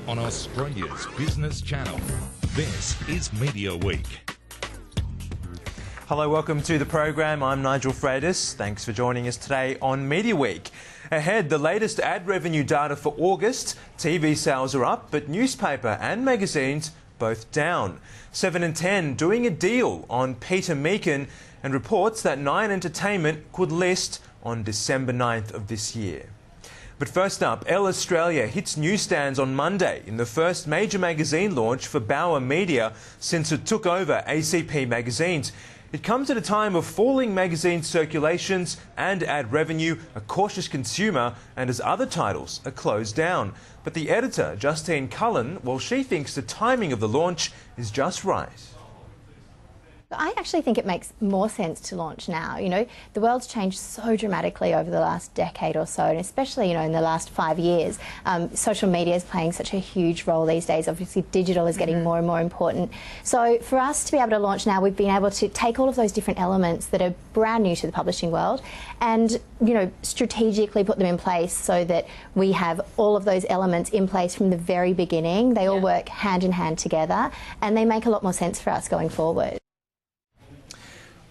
on Australia's business channel. This is Mediaweek. Hello, welcome to the program. I'm Nigel Freitas. Thanks for joining us today on Mediaweek. Ahead, the latest ad revenue data for August. TV sales are up, but newspaper and magazines both down. 7 and 10 doing a deal on Peter Meakin, and reports that Nine Entertainment could list on December 9th of this year. But first up, Elle Australia hits newsstands on Monday in the first major magazine launch for Bauer Media since it took over ACP Magazines. It comes at a time of falling magazine circulations and ad revenue, a cautious consumer, and as other titles are closed down. But the editor, Justine Cullen, well, she thinks the timing of the launch is just right. I actually think it makes more sense to launch now. You know, the world's changed so dramatically over the last decade or so, and especially, in the last 5 years. Social media is playing such a huge role these days. Obviously, digital is getting more and more important. So for us to be able to launch now, we've been able to take all of those different elements that are brand new to the publishing world and, strategically put them in place so that we have all of those elements in place from the very beginning. They all work hand in hand together, and they make a lot more sense for us going forward.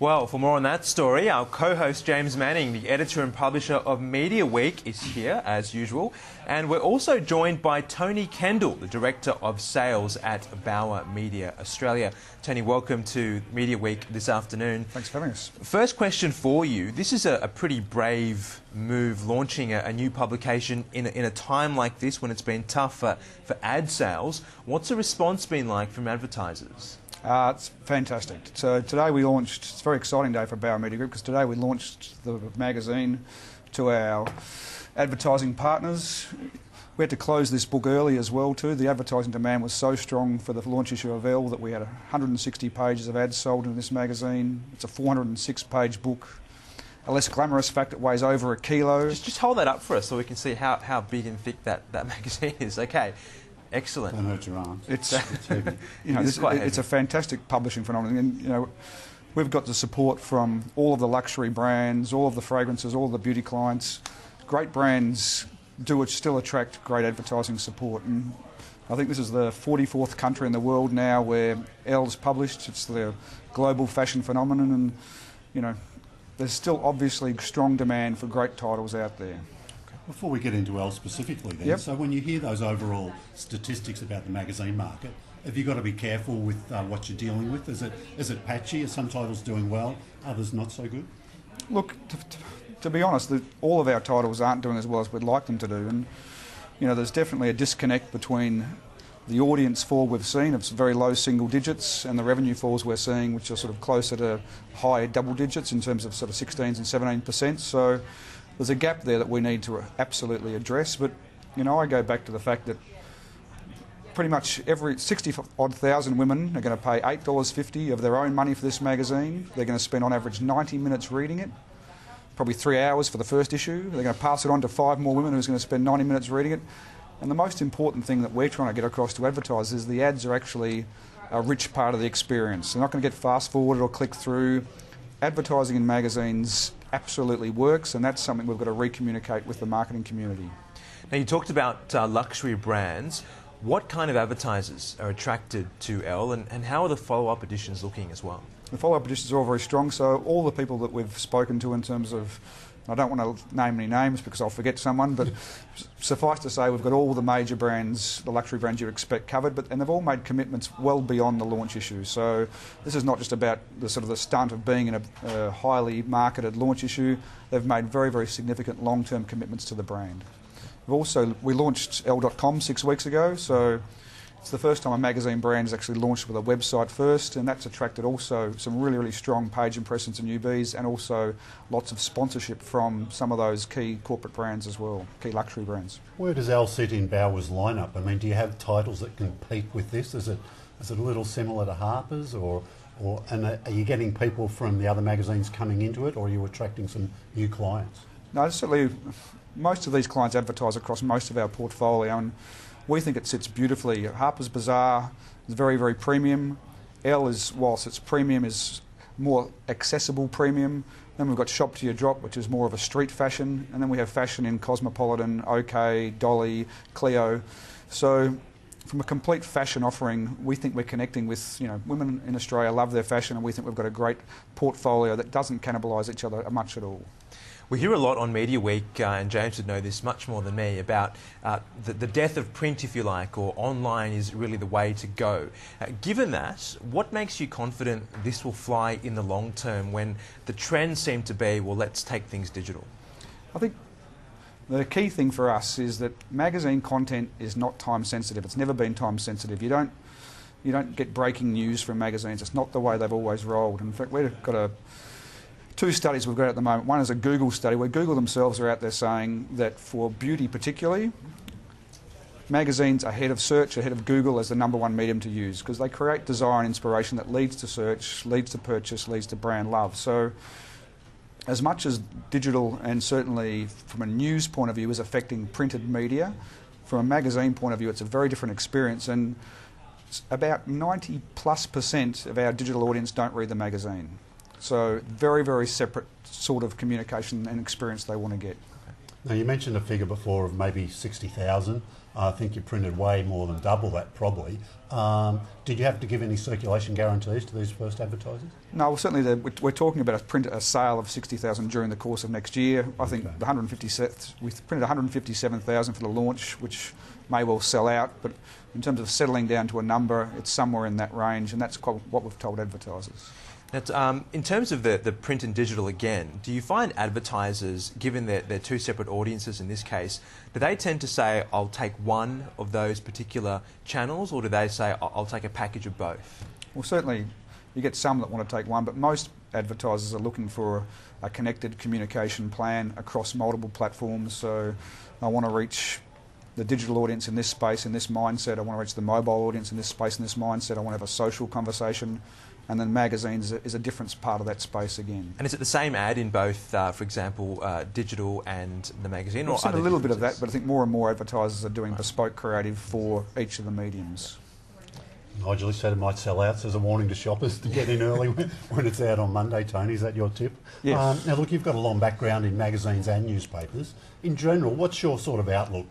Well, for more on that story, our co-host James Manning, the editor and publisher of Mediaweek, is here as usual. And we're also joined by Tony Kendall, the director of sales at Bauer Media Australia. Tony, welcome to Mediaweek this afternoon. Thanks for having us. First question for you. This is a pretty brave move, launching a new publication in a time like this when it's been tough for ad sales. What's the response been like from advertisers? It's fantastic. So today we launched, it's a very exciting day for Bauer Media Group because today we launched the magazine to our advertising partners. We had to close this book early as well too. The advertising demand was so strong for the launch issue of Elle that we had 160 pages of ads sold in this magazine. It's a 406-page book. A less glamorous fact, it weighs over 1 kilo. Just hold that up for us so we can see how big and thick that magazine is. Okay. Excellent. Don't hurt your arms. It's heavy. It's a fantastic publishing phenomenon, and we've got the support from all of the luxury brands, all of the fragrances, all of the beauty clients. Great brands do still attract great advertising support, and I think this is the 44th country in the world now where Elle's published. It's the global fashion phenomenon, and there's still obviously strong demand for great titles out there. Before we get into Elle specifically then, so when you hear those overall statistics about the magazine market, have you got to be careful with what you're dealing with? Is it patchy? Are some titles doing well, others not so good? Look, to be honest, all of our titles aren't doing as well as we'd like them to do, and there's definitely a disconnect between the audience fall we've seen of very low single digits and the revenue falls we're seeing, which are sort of closer to high double digits in terms of sort of 16s and 17%. So there's a gap there that we need to absolutely address, but I go back to the fact that pretty much every 60-odd thousand women are going to pay $8.50 of their own money for this magazine. They're going to spend on average 90 minutes reading it, probably 3 hours for the first issue. They're going to pass it on to 5 more women who's going to spend 90 minutes reading it. And the most important thing that we're trying to get across to advertisers is the ads are actually a rich part of the experience. They're not going to get fast forwarded or click through. Advertising in magazines absolutely works, and that's something we've got to re-communicate with the marketing community. Now, you talked about luxury brands. What kind of advertisers are attracted to Elle, and how are the follow-up editions looking as well? The follow-up editions are all very strong, so all the people that we've spoken to in terms of, I don't want to name any names because I'll forget someone, but suffice to say we've got all the major brands, the luxury brands you'd expect covered, and they've all made commitments well beyond the launch issue. So this is not just about the sort of the stunt of being in a highly marketed launch issue. They've made very, very significant long-term commitments to the brand. We launched Elle.com 6 weeks ago, so it's the first time a magazine brand has actually launched with a website first, and that's attracted also some really, really strong page impressions and UBs, and also lots of sponsorship from some of those key corporate brands as well, key luxury brands. Where does Elle sit in Bauer's lineup? I mean, do you have titles that compete with this? Is it a little similar to Harper's, and are you getting people from the other magazines coming into it, or are you attracting some new clients? No, certainly most of these clients advertise across most of our portfolio, and we think it sits beautifully. Harper's Bazaar is very, very premium. Elle is, whilst it's premium, is more accessible premium. Then we've got Shop to Your Drop, which is more of a street fashion, and then we have fashion in Cosmopolitan, OK, Dolly, Clio. So from a complete fashion offering, we think we're connecting with, women in Australia love their fashion, and we think we've got a great portfolio that doesn't cannibalise each other much at all. We hear a lot on Media Week, and James would know this much more than me, about the death of print, if you like, or online is really the way to go. Given that, what makes you confident this will fly in the long term when the trends seem to be, well, let's take things digital? I think the key thing for us is that magazine content is not time sensitive. It's never been time sensitive. You don't get breaking news from magazines. It's not the way they've always rolled. In fact, we've got two studies we've got at the moment. One is a Google study where Google themselves are out there saying that for beauty particularly, magazines are ahead of search, ahead of Google as the #1 medium to use, because they create desire and inspiration that leads to search, leads to purchase, leads to brand love. So as much as digital, and certainly from a news point of view, is affecting printed media, from a magazine point of view it's a very different experience, and about 90+% of our digital audience don't read the magazine. So very, very separate sort of communication and experience they want to get. Now, you mentioned a figure before of maybe 60,000. I think you printed way more than double that, probably. Did you have to give any circulation guarantees to these first advertisers? No, well, certainly we're talking about a sale of 60,000 during the course of next year. I think we printed 157,000 for the launch, which may well sell out, but in terms of settling down to a number, it's somewhere in that range, and that's what we've told advertisers. Now, in terms of the print and digital again, do you find advertisers, given their two separate audiences in this case, do they tend to say, I'll take one of those particular channels, or do they say, I'll take a package of both? Well, certainly you get some that want to take one, but most advertisers are looking for a connected communication plan across multiple platforms. So I want to reach the digital audience in this space, in this mindset. I want to reach the mobile audience in this space, in this mindset. I want to have a social conversation. And then magazines is a different part of that space again. And is it the same ad in both, for example, digital and the magazine? We've seen a little bit of that, but I think more and more advertisers are doing bespoke creative for each of the mediums. Nigel said it might sell out, so as a warning to shoppers to get in early when it's out on Monday. Tony, is that your tip? Yes. Now, look, you've got a long background in magazines and newspapers. In general, what's your sort of outlook?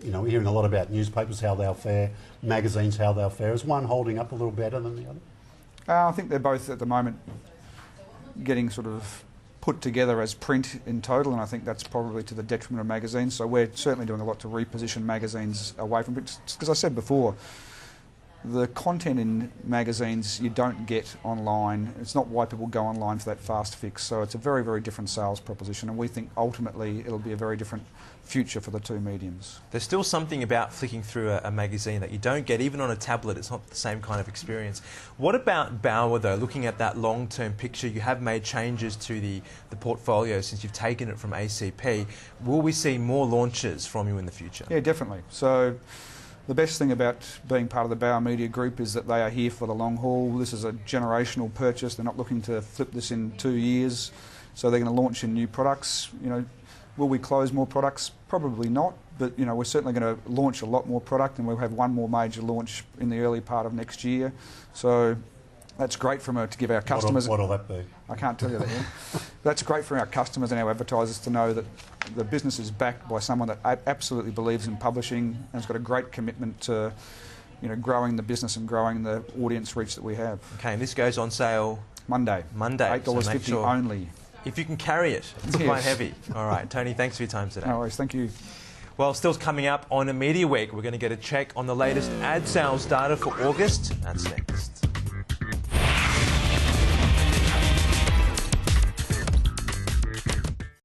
We're hearing a lot about newspapers, how they'll fare, magazines, how they'll fare. Is one holding up a little better than the other? I think they're both at the moment getting sort of put together as print in total, and I think that's probably to the detriment of magazines. So we're certainly doing a lot to reposition magazines away from it. Because I said before, the content in magazines you don't get online. It's not why people go online for that fast fix. So it's a very, very different sales proposition, and we think ultimately it'll be a very different future for the two mediums. There's still something about flicking through a magazine that you don't get even on a tablet. It's not the same kind of experience. What about Bauer though? Looking at that long-term picture, you have made changes to the portfolio since you've taken it from ACP. Will we see more launches from you in the future? Yeah, definitely. So the best thing about being part of the Bauer Media Group is that they are here for the long haul. This is a generational purchase. They're not looking to flip this in 2 years. So they're going to launch in new products. Will we close more products? Probably not, but we're certainly going to launch a lot more product, and we'll have one more major launch in the early part of next year. So that's great to give our customers. What'll that be? I can't tell you that yet. That's great for our customers and our advertisers to know that the business is backed by someone that absolutely believes in publishing and has got a great commitment to growing the business and growing the audience reach that we have. Okay, and this goes on sale Monday. $8.50 so only. If you can carry it, it's quite heavy. All right, Tony, thanks for your time today. No worries, thank you. Well, still coming up on a Media Week, we're going to get a check on the latest ad sales data for August. That's next.